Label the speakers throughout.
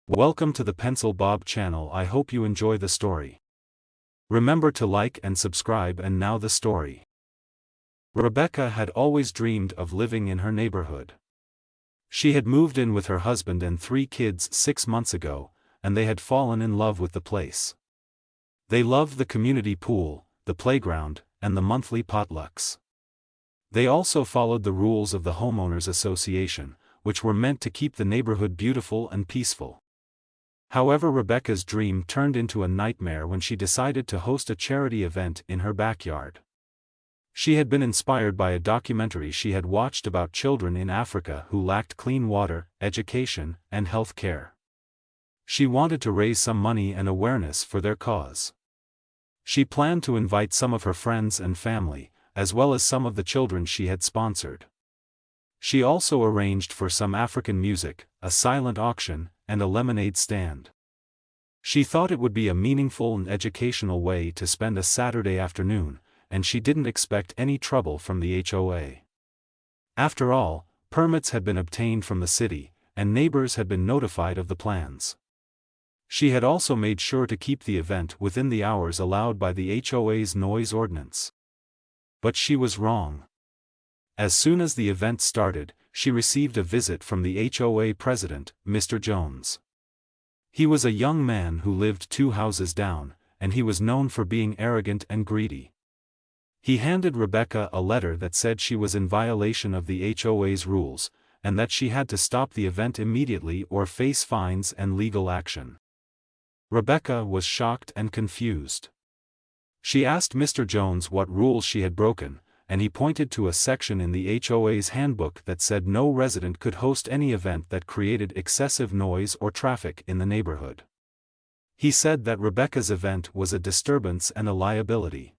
Speaker 1: Welcome to the Pencil Bob channel. I hope you enjoy the story. Remember to like and subscribe. And now the story. Rebecca had always dreamed of living in her neighborhood. She had moved in with her husband and 3 kids 6 months ago, and they had fallen in love with the place. They loved the community pool, the playground, and the monthly potlucks. They also followed the rules of the Homeowners Association, which were meant to keep the neighborhood beautiful and peaceful. However, Rebecca's dream turned into a nightmare when she decided to host a charity event in her backyard. She had been inspired by a documentary she had watched about children in Africa who lacked clean water, education, and health care. She wanted to raise some money and awareness for their cause. She planned to invite some of her friends and family, as well as some of the children she had sponsored. She also arranged for some African music, a silent auction, and a lemonade stand. She thought it would be a meaningful and educational way to spend a Saturday afternoon, and she didn't expect any trouble from the HOA. After all, permits had been obtained from the city, and neighbors had been notified of the plans. She had also made sure to keep the event within the hours allowed by the HOA's noise ordinance. But she was wrong. As soon as the event started, she received a visit from the HOA president, Mr. Jones. He was a young man who lived 2 houses down, and he was known for being arrogant and greedy. He handed Rebecca a letter that said she was in violation of the HOA's rules, and that she had to stop the event immediately or face fines and legal action. Rebecca was shocked and confused. She asked Mr. Jones what rules she had broken, and he pointed to a section in the HOA's handbook that said no resident could host any event that created excessive noise or traffic in the neighborhood. He said that Rebecca's event was a disturbance and a liability.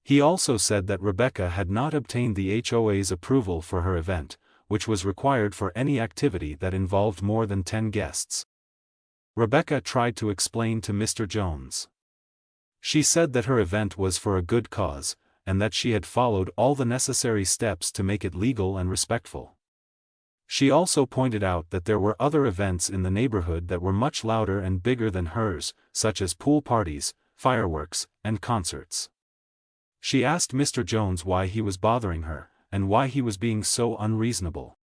Speaker 1: He also said that Rebecca had not obtained the HOA's approval for her event, which was required for any activity that involved more than 10 guests. Rebecca tried to explain to Mr. Jones. She said that her event was for a good cause, and that she had followed all the necessary steps to make it legal and respectful. She also pointed out that there were other events in the neighborhood that were much louder and bigger than hers, such as pool parties, fireworks, and concerts. She asked Mr. Jones why he was bothering her, and why he was being so unreasonable.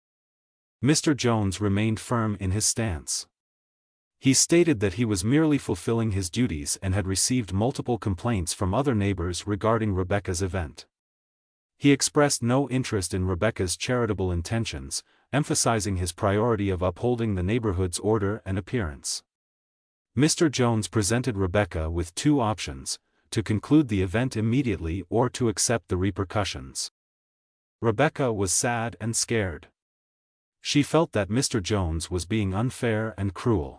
Speaker 1: Mr. Jones remained firm in his stance. He stated that he was merely fulfilling his duties and had received multiple complaints from other neighbors regarding Rebecca's event. He expressed no interest in Rebecca's charitable intentions, emphasizing his priority of upholding the neighborhood's order and appearance. Mr. Jones presented Rebecca with 2 options: to conclude the event immediately or to accept the repercussions. Rebecca was sad and scared. She felt that Mr. Jones was being unfair and cruel.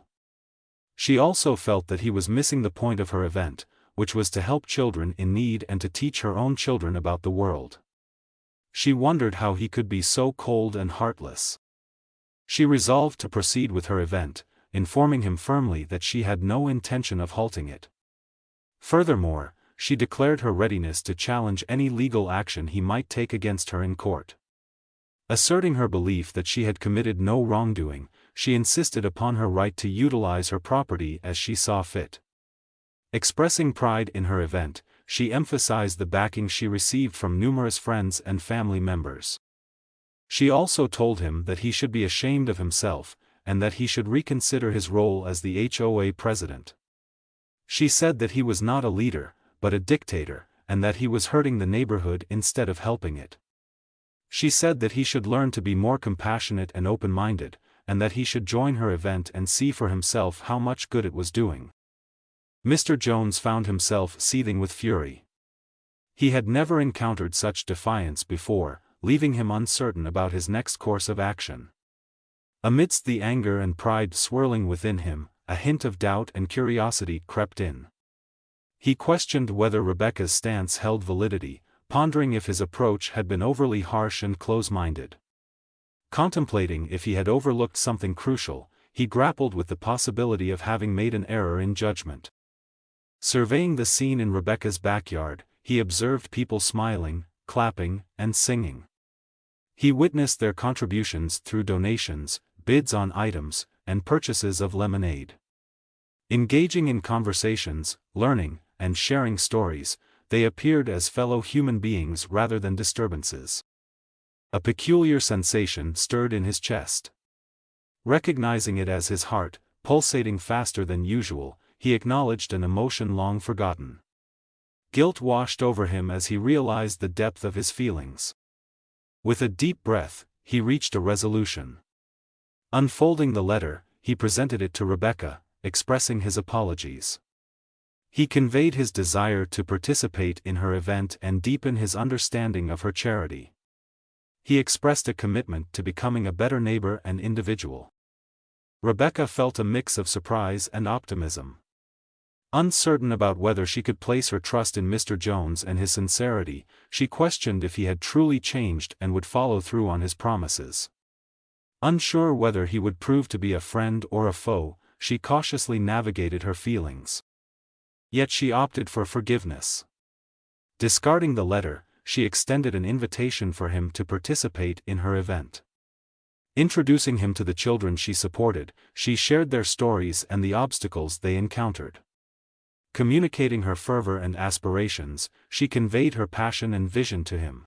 Speaker 1: She also felt that he was missing the point of her event, which was to help children in need and to teach her own children about the world. She wondered how he could be so cold and heartless. She resolved to proceed with her event, informing him firmly that she had no intention of halting it. Furthermore, she declared her readiness to challenge any legal action he might take against her in court. Asserting her belief that she had committed no wrongdoing, she insisted upon her right to utilize her property as she saw fit. Expressing pride in her event, she emphasized the backing she received from numerous friends and family members. She also told him that he should be ashamed of himself, and that he should reconsider his role as the HOA president. She said that he was not a leader, but a dictator, and that he was hurting the neighborhood instead of helping it. She said that he should learn to be more compassionate and open-minded, and that he should join her event and see for himself how much good it was doing. Mr. Jones found himself seething with fury. He had never encountered such defiance before, leaving him uncertain about his next course of action. Amidst the anger and pride swirling within him, a hint of doubt and curiosity crept in. He questioned whether Rebecca's stance held validity, pondering if his approach had been overly harsh and close-minded. Contemplating if he had overlooked something crucial, he grappled with the possibility of having made an error in judgment. Surveying the scene in Rebecca's backyard, he observed people smiling, clapping, and singing. He witnessed their contributions through donations, bids on items, and purchases of lemonade. Engaging in conversations, learning, and sharing stories, they appeared as fellow human beings rather than disturbances. A peculiar sensation stirred in his chest. Recognizing it as his heart, pulsating faster than usual, he acknowledged an emotion long forgotten. Guilt washed over him as he realized the depth of his feelings. With a deep breath, he reached a resolution. Unfolding the letter, he presented it to Rebecca, expressing his apologies. He conveyed his desire to participate in her event and deepen his understanding of her charity. He expressed a commitment to becoming a better neighbor and individual. Rebecca felt a mix of surprise and optimism. Uncertain about whether she could place her trust in Mr. Jones and his sincerity, she questioned if he had truly changed and would follow through on his promises. Unsure whether he would prove to be a friend or a foe, she cautiously navigated her feelings. Yet she opted for forgiveness. Discarding the letter, she extended an invitation for him to participate in her event. Introducing him to the children she supported, she shared their stories and the obstacles they encountered. Communicating her fervor and aspirations, she conveyed her passion and vision to him.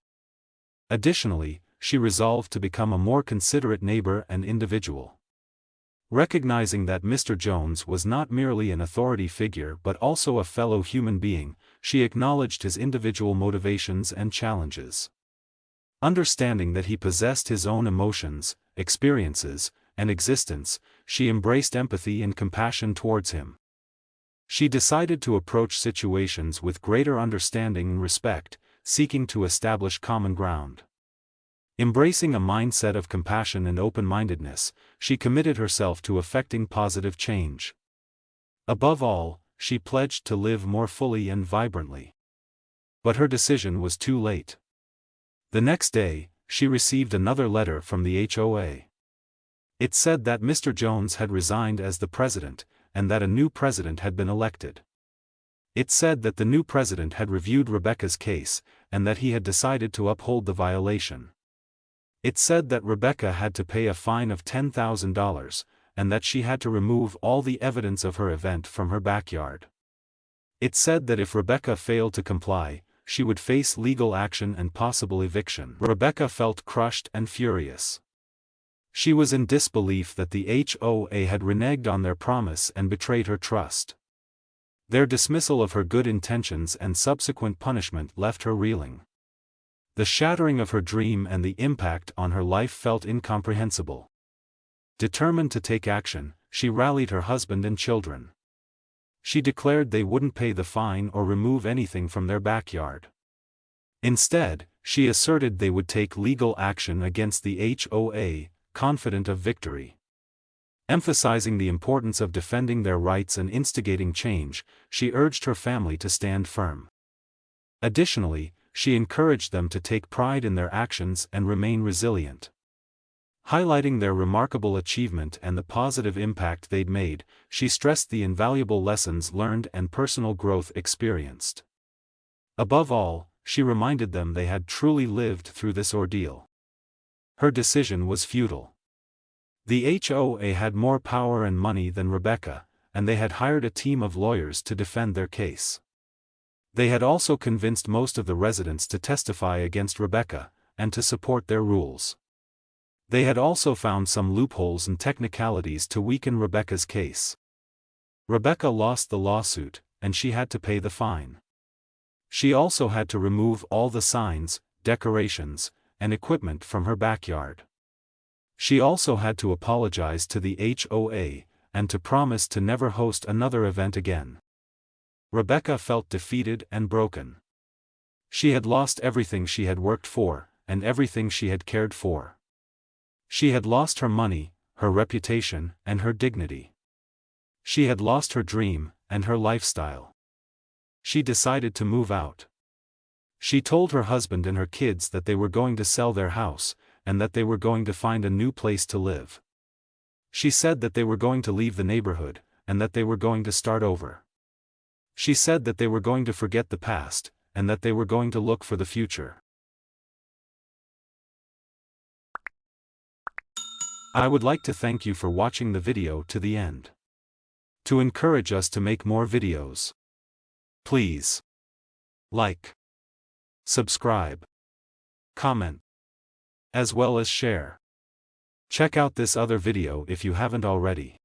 Speaker 1: Additionally, she resolved to become a more considerate neighbor and individual. Recognizing that Mr. Jones was not merely an authority figure but also a fellow human being, she acknowledged his individual motivations and challenges. Understanding that he possessed his own emotions, experiences, and existence, she embraced empathy and compassion towards him. She decided to approach situations with greater understanding and respect, seeking to establish common ground. Embracing a mindset of compassion and open-mindedness, she committed herself to effecting positive change. Above all, she pledged to live more fully and vibrantly. But her decision was too late. The next day, she received another letter from the HOA. It said that Mr. Jones had resigned as the president, and that a new president had been elected. It said that the new president had reviewed Rebecca's case, and that he had decided to uphold the violation. It said that Rebecca had to pay a fine of $10,000, and that she had to remove all the evidence of her event from her backyard. It said that if Rebecca failed to comply, she would face legal action and possible eviction. Rebecca felt crushed and furious. She was in disbelief that the HOA had reneged on their promise and betrayed her trust. Their dismissal of her good intentions and subsequent punishment left her reeling. The shattering of her dream and the impact on her life felt incomprehensible. Determined to take action, she rallied her husband and children. She declared they wouldn't pay the fine or remove anything from their backyard. Instead, she asserted they would take legal action against the HOA, confident of victory. Emphasizing the importance of defending their rights and instigating change, she urged her family to stand firm. Additionally, she encouraged them to take pride in their actions and remain resilient. Highlighting their remarkable achievement and the positive impact they'd made, she stressed the invaluable lessons learned and personal growth experienced. Above all, she reminded them they had truly lived through this ordeal. Her decision was futile. The HOA had more power and money than Rebecca, and they had hired a team of lawyers to defend their case. They had also convinced most of the residents to testify against Rebecca, and to support their rules. They had also found some loopholes and technicalities to weaken Rebecca's case. Rebecca lost the lawsuit, and she had to pay the fine. She also had to remove all the signs, decorations, and equipment from her backyard. She also had to apologize to the HOA, and to promise to never host another event again. Rebecca felt defeated and broken. She had lost everything she had worked for, and everything she had cared for. She had lost her money, her reputation, and her dignity. She had lost her dream, and her lifestyle. She decided to move out. She told her husband and her kids that they were going to sell their house, and that they were going to find a new place to live. She said that they were going to leave the neighborhood, and that they were going to start over. She said that they were going to forget the past, and that they were going to look for the future. I would like to thank you for watching the video to the end. To encourage us to make more videos, please like, subscribe, comment, as well as share. Check out this other video if you haven't already.